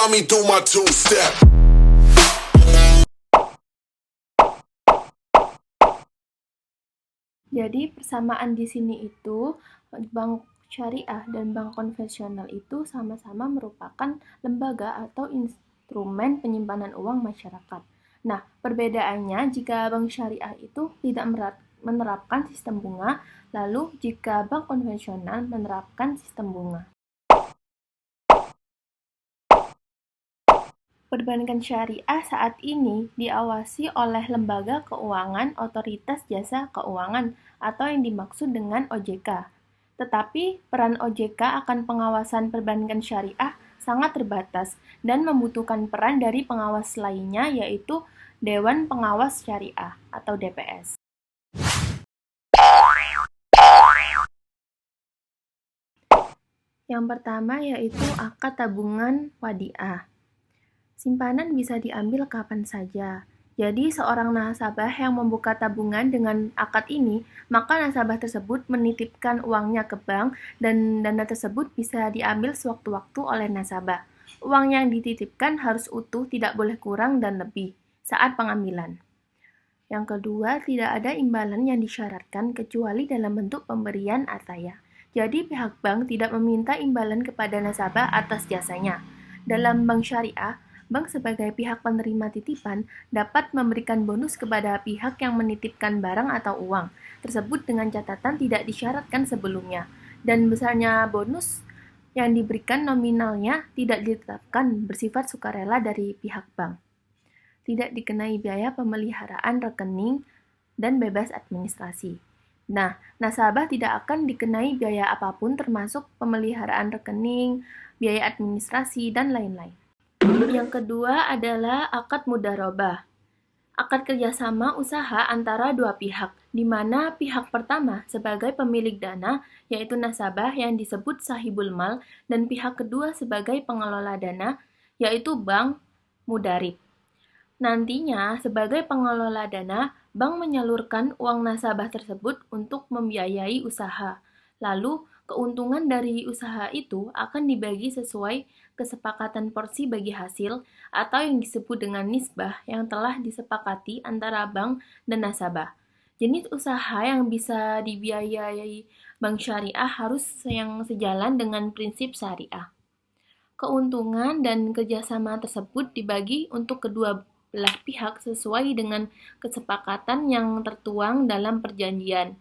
mommy do my two-step. Jadi persamaan di sini itu bank syariah dan bank konvensional itu sama-sama merupakan lembaga atau instrumen penyimpanan uang masyarakat. Nah, perbedaannya jika bank syariah itu tidak menerapkan sistem bunga, lalu jika bank konvensional menerapkan sistem bunga. Perbankan syariah saat ini diawasi oleh Lembaga Keuangan Otoritas Jasa Keuangan atau yang dimaksud dengan OJK. Tetapi peran OJK akan pengawasan perbankan syariah sangat terbatas dan membutuhkan peran dari pengawas lainnya yaitu Dewan Pengawas Syariah atau DPS. Yang pertama yaitu akad tabungan wadiah. Simpanan bisa diambil kapan saja. Jadi, seorang nasabah yang membuka tabungan dengan akad ini, maka nasabah tersebut menitipkan uangnya ke bank dan dana tersebut bisa diambil sewaktu-waktu oleh nasabah. Uang yang dititipkan harus utuh, tidak boleh kurang dan lebih saat pengambilan. Yang kedua, tidak ada imbalan yang disyaratkan kecuali dalam bentuk pemberian ataya. Jadi, pihak bank tidak meminta imbalan kepada nasabah atas jasanya. Dalam bank syariah, bank sebagai pihak penerima titipan dapat memberikan bonus kepada pihak yang menitipkan barang atau uang tersebut dengan catatan tidak disyaratkan sebelumnya. Dan besarnya bonus yang diberikan nominalnya tidak ditetapkan bersifat sukarela dari pihak bank. Tidak dikenai biaya pemeliharaan rekening dan bebas administrasi. Nah, nasabah tidak akan dikenai biaya apapun termasuk pemeliharaan rekening, biaya administrasi, dan lain-lain. Yang kedua adalah akad mudharabah. Akad kerjasama usaha antara dua pihak, di mana pihak pertama sebagai pemilik dana, yaitu nasabah yang disebut sahibul mal, dan pihak kedua sebagai pengelola dana, yaitu bank mudarib. Nantinya, sebagai pengelola dana, bank menyalurkan uang nasabah tersebut untuk membiayai usaha. Lalu, keuntungan dari usaha itu akan dibagi sesuai kesepakatan porsi bagi hasil atau yang disebut dengan nisbah yang telah disepakati antara bank dan nasabah. Jenis usaha yang bisa dibiayai bank syariah harus yang sejalan dengan prinsip syariah. Keuntungan dan kerjasama tersebut dibagi untuk kedua belah pihak sesuai dengan kesepakatan yang tertuang dalam perjanjian.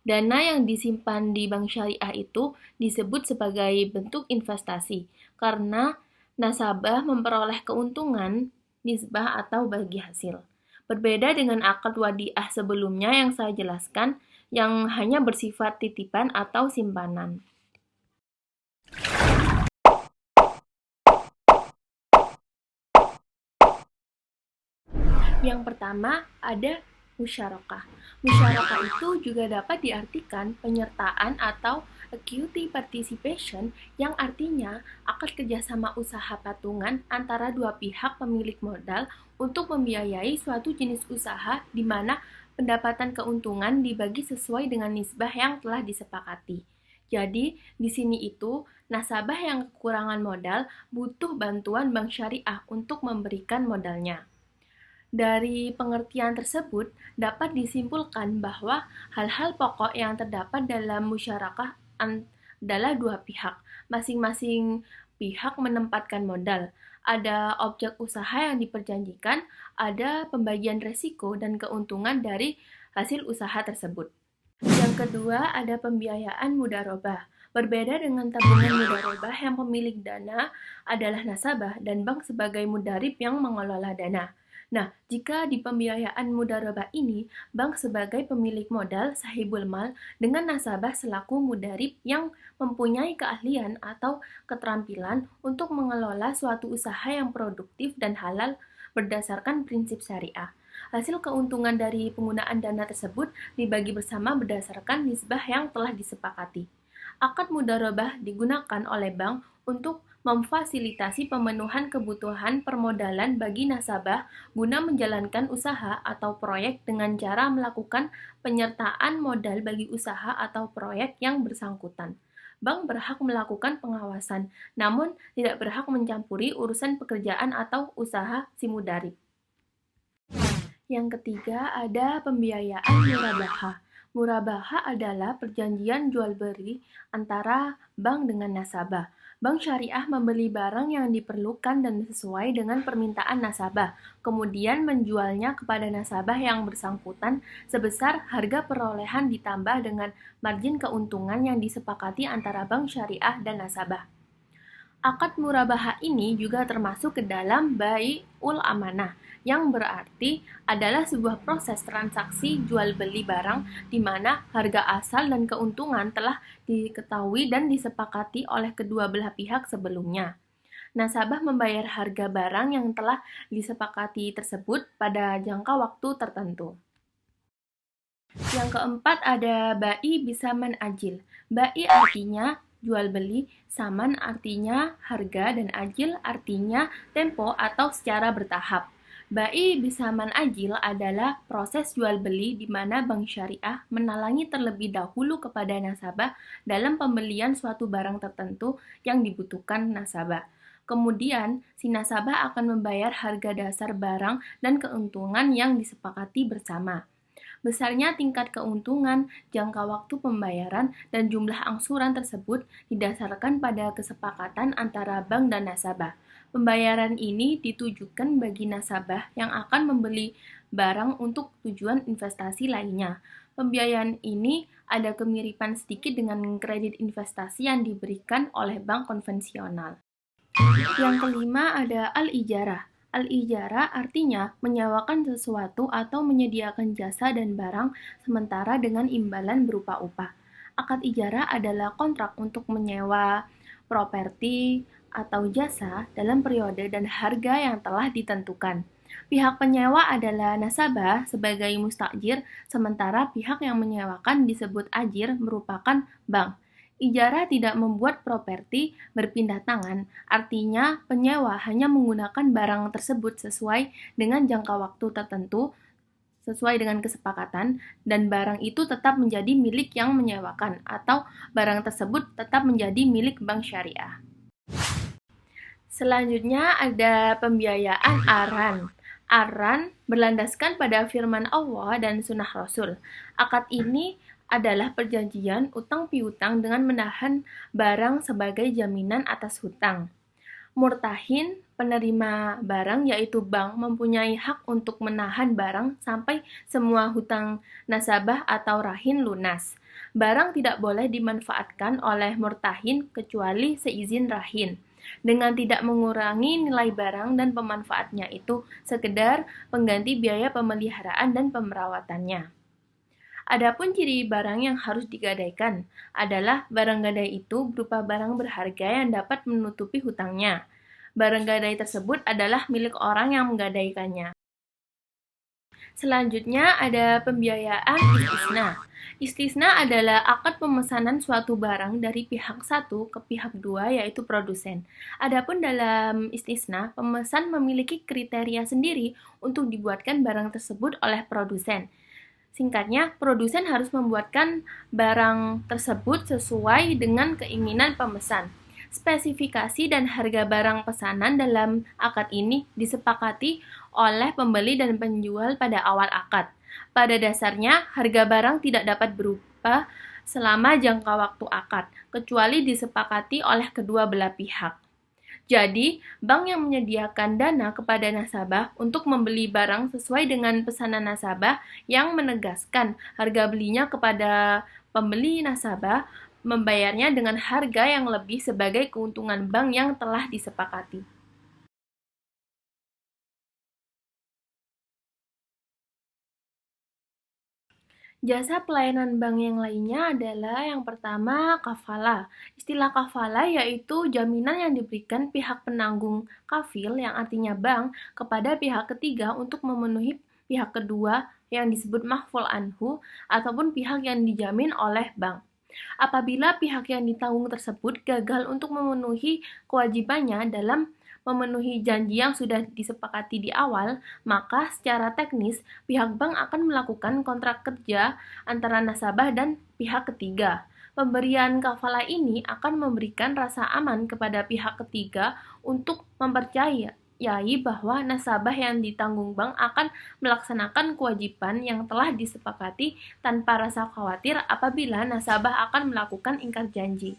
Dana yang disimpan di bank syariah itu disebut sebagai bentuk investasi, karena nasabah memperoleh keuntungan, nisbah atau bagi hasil. Berbeda dengan akad wadiah sebelumnya yang saya jelaskan, yang hanya bersifat titipan atau simpanan. Yang pertama ada musyarakah. Musyarakah itu juga dapat diartikan penyertaan atau equity participation yang artinya akad kerjasama usaha patungan antara dua pihak pemilik modal untuk membiayai suatu jenis usaha di mana pendapatan keuntungan dibagi sesuai dengan nisbah yang telah disepakati. Jadi, di sini itu nasabah yang kekurangan modal butuh bantuan bank syariah untuk memberikan modalnya. Dari pengertian tersebut, dapat disimpulkan bahwa hal-hal pokok yang terdapat dalam musyarakah adalah dua pihak. Masing-masing pihak menempatkan modal. Ada objek usaha yang diperjanjikan, ada pembagian resiko dan keuntungan dari hasil usaha tersebut. Yang kedua, ada pembiayaan mudharabah. Berbeda dengan tabungan mudharabah yang pemilik dana adalah nasabah dan bank sebagai mudarib yang mengelola dana. Nah, jika di pembiayaan mudharabah ini, bank sebagai pemilik modal sahibul mal dengan nasabah selaku mudarib yang mempunyai keahlian atau keterampilan untuk mengelola suatu usaha yang produktif dan halal berdasarkan prinsip syariah. Hasil keuntungan dari penggunaan dana tersebut dibagi bersama berdasarkan nisbah yang telah disepakati. Akad mudharabah digunakan oleh bank untuk memfasilitasi pemenuhan kebutuhan permodalan bagi nasabah guna menjalankan usaha atau proyek dengan cara melakukan penyertaan modal bagi usaha atau proyek yang bersangkutan. Bank berhak melakukan pengawasan, namun tidak berhak mencampuri urusan pekerjaan atau usaha si mudarib. Yang ketiga ada pembiayaan murabaha. Murabaha adalah perjanjian jual-beli antara bank dengan nasabah. Bank syariah membeli barang yang diperlukan dan sesuai dengan permintaan nasabah, kemudian menjualnya kepada nasabah yang bersangkutan sebesar harga perolehan ditambah dengan margin keuntungan yang disepakati antara bank syariah dan nasabah. Akad murabaha ini juga termasuk ke dalam bai'ul amanah, yang berarti adalah sebuah proses transaksi jual beli barang di mana harga asal dan keuntungan telah diketahui dan disepakati oleh kedua belah pihak sebelumnya. Nasabah membayar harga barang yang telah disepakati tersebut pada jangka waktu tertentu. Yang keempat ada bai bisaman ajil. Bai artinya jual beli, saman artinya harga, dan ajil artinya tempo atau secara bertahap. Bai bisaman ajil adalah proses jual beli di mana bank syariah menalangi terlebih dahulu kepada nasabah dalam pembelian suatu barang tertentu yang dibutuhkan nasabah. Kemudian, si nasabah akan membayar harga dasar barang dan keuntungan yang disepakati bersama. Besarnya tingkat keuntungan, jangka waktu pembayaran, dan jumlah angsuran tersebut didasarkan pada kesepakatan antara bank dan nasabah. Pembayaran ini ditujukan bagi nasabah yang akan membeli barang untuk tujuan investasi lainnya. Pembiayaan ini ada kemiripan sedikit dengan kredit investasi yang diberikan oleh bank konvensional. Yang kelima ada al-ijarah. Al-ijarah artinya menyewakan sesuatu atau menyediakan jasa dan barang sementara dengan imbalan berupa upah. Akad ijarah adalah kontrak untuk menyewa properti atau jasa dalam periode dan harga yang telah ditentukan. Pihak penyewa adalah nasabah sebagai mustajir, sementara pihak yang menyewakan disebut ajir merupakan bank. Ijarah tidak membuat properti berpindah tangan, artinya penyewa hanya menggunakan barang tersebut sesuai dengan jangka waktu tertentu, sesuai dengan kesepakatan, dan barang itu tetap menjadi milik yang menyewakan, atau barang tersebut tetap menjadi milik bank syariah. Selanjutnya ada pembiayaan aran. Aran berlandaskan pada firman Allah dan sunnah Rasul. Akad ini adalah perjanjian utang piutang dengan menahan barang sebagai jaminan atas hutang. Murtahin, penerima barang yaitu bank, mempunyai hak untuk menahan barang sampai semua hutang nasabah atau rahin lunas. Barang tidak boleh dimanfaatkan oleh murtahin kecuali seizin rahin, dengan tidak mengurangi nilai barang dan pemanfaatnya itu sekedar pengganti biaya pemeliharaan dan pemerawatannya. Adapun ciri barang yang harus digadaikan adalah barang gadai itu berupa barang berharga yang dapat menutupi hutangnya. Barang gadai tersebut adalah milik orang yang menggadaikannya. Selanjutnya ada pembiayaan istisna. Istisna adalah akad pemesanan suatu barang dari pihak satu ke pihak dua, yaitu produsen. Adapun dalam istisna, pemesan memiliki kriteria sendiri untuk dibuatkan barang tersebut oleh produsen. Singkatnya, produsen harus membuatkan barang tersebut sesuai dengan keinginan pemesan. Spesifikasi dan harga barang pesanan dalam akad ini disepakati oleh pembeli dan penjual pada awal akad. Pada dasarnya, harga barang tidak dapat berubah selama jangka waktu akad, kecuali disepakati oleh kedua belah pihak. Jadi, bank yang menyediakan dana kepada nasabah untuk membeli barang sesuai dengan pesanan nasabah yang menegaskan harga belinya kepada pembeli nasabah membayarnya dengan harga yang lebih sebagai keuntungan bank yang telah disepakati. Jasa pelayanan bank yang lainnya adalah yang pertama kafala. Istilah kafala yaitu jaminan yang diberikan pihak penanggung kafil yang artinya bank kepada pihak ketiga untuk memenuhi pihak kedua yang disebut mahful anhu ataupun pihak yang dijamin oleh bank. Apabila pihak yang ditanggung tersebut gagal untuk memenuhi kewajibannya dalam memenuhi janji yang sudah disepakati di awal, maka secara teknis pihak bank akan melakukan kontrak kerja antara nasabah dan pihak ketiga. Pemberian kafalah ini akan memberikan rasa aman kepada pihak ketiga untuk mempercayai bahwa nasabah yang ditanggung bank akan melaksanakan kewajiban yang telah disepakati tanpa rasa khawatir apabila nasabah akan melakukan ingkar janji.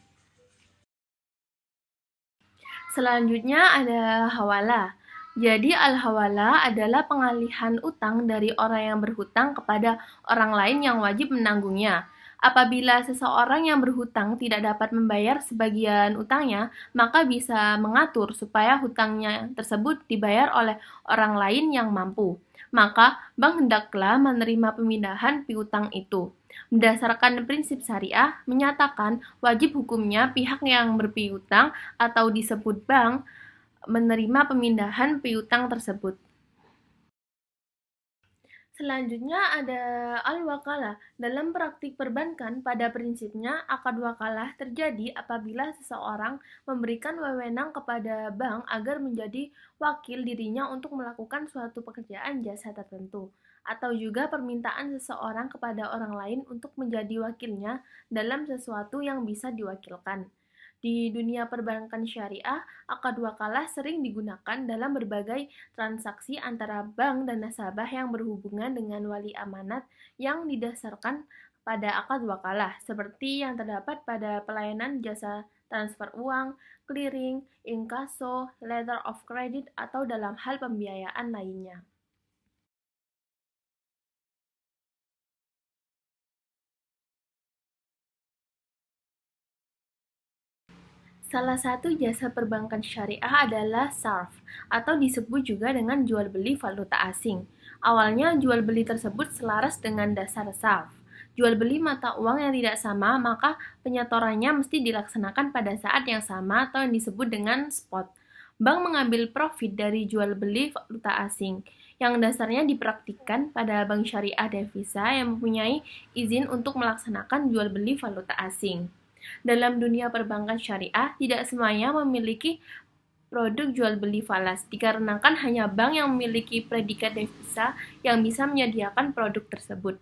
Selanjutnya ada hawala. Jadi al-hawala adalah pengalihan utang dari orang yang berhutang kepada orang lain yang wajib menanggungnya. Apabila seseorang yang berhutang tidak dapat membayar sebagian utangnya, maka bisa mengatur supaya hutangnya tersebut dibayar oleh orang lain yang mampu. Maka bank hendaklah menerima pemindahan piutang itu. Berdasarkan prinsip syariah, menyatakan wajib hukumnya pihak yang berpiutang atau disebut bank menerima pemindahan piutang tersebut. Selanjutnya ada al-wakalah. Dalam praktik perbankan, pada prinsipnya akad wakalah terjadi apabila seseorang memberikan wewenang kepada bank agar menjadi wakil dirinya untuk melakukan suatu pekerjaan jasa tertentu, atau juga permintaan seseorang kepada orang lain untuk menjadi wakilnya dalam sesuatu yang bisa diwakilkan. Di dunia perbankan syariah, akad wakalah sering digunakan dalam berbagai transaksi antara bank dan nasabah yang berhubungan dengan wali amanat yang didasarkan pada akad wakalah, seperti yang terdapat pada pelayanan jasa transfer uang, clearing, inkaso, letter of credit, atau dalam hal pembiayaan lainnya. Salah satu jasa perbankan syariah adalah SARF, atau disebut juga dengan jual beli valuta asing. Awalnya jual beli tersebut selaras dengan dasar SARF. Jual beli mata uang yang tidak sama, maka penyetorannya mesti dilaksanakan pada saat yang sama atau yang disebut dengan spot. Bank mengambil profit dari jual beli valuta asing, yang dasarnya dipraktikkan pada bank syariah devisa yang mempunyai izin untuk melaksanakan jual beli valuta asing. Dalam dunia perbankan syariah, tidak semuanya memiliki produk jual beli falas, dikarenakan hanya bank yang memiliki predikat devisa yang bisa menyediakan produk tersebut.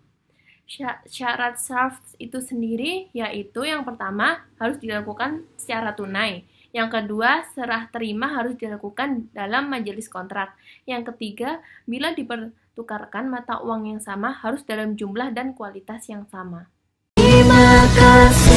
Syarat SARF itu sendiri yaitu yang pertama harus dilakukan secara tunai, yang kedua serah terima harus dilakukan dalam majelis kontrak, yang ketiga bila dipertukarkan mata uang yang sama harus dalam jumlah dan kualitas yang sama. Terima kasih.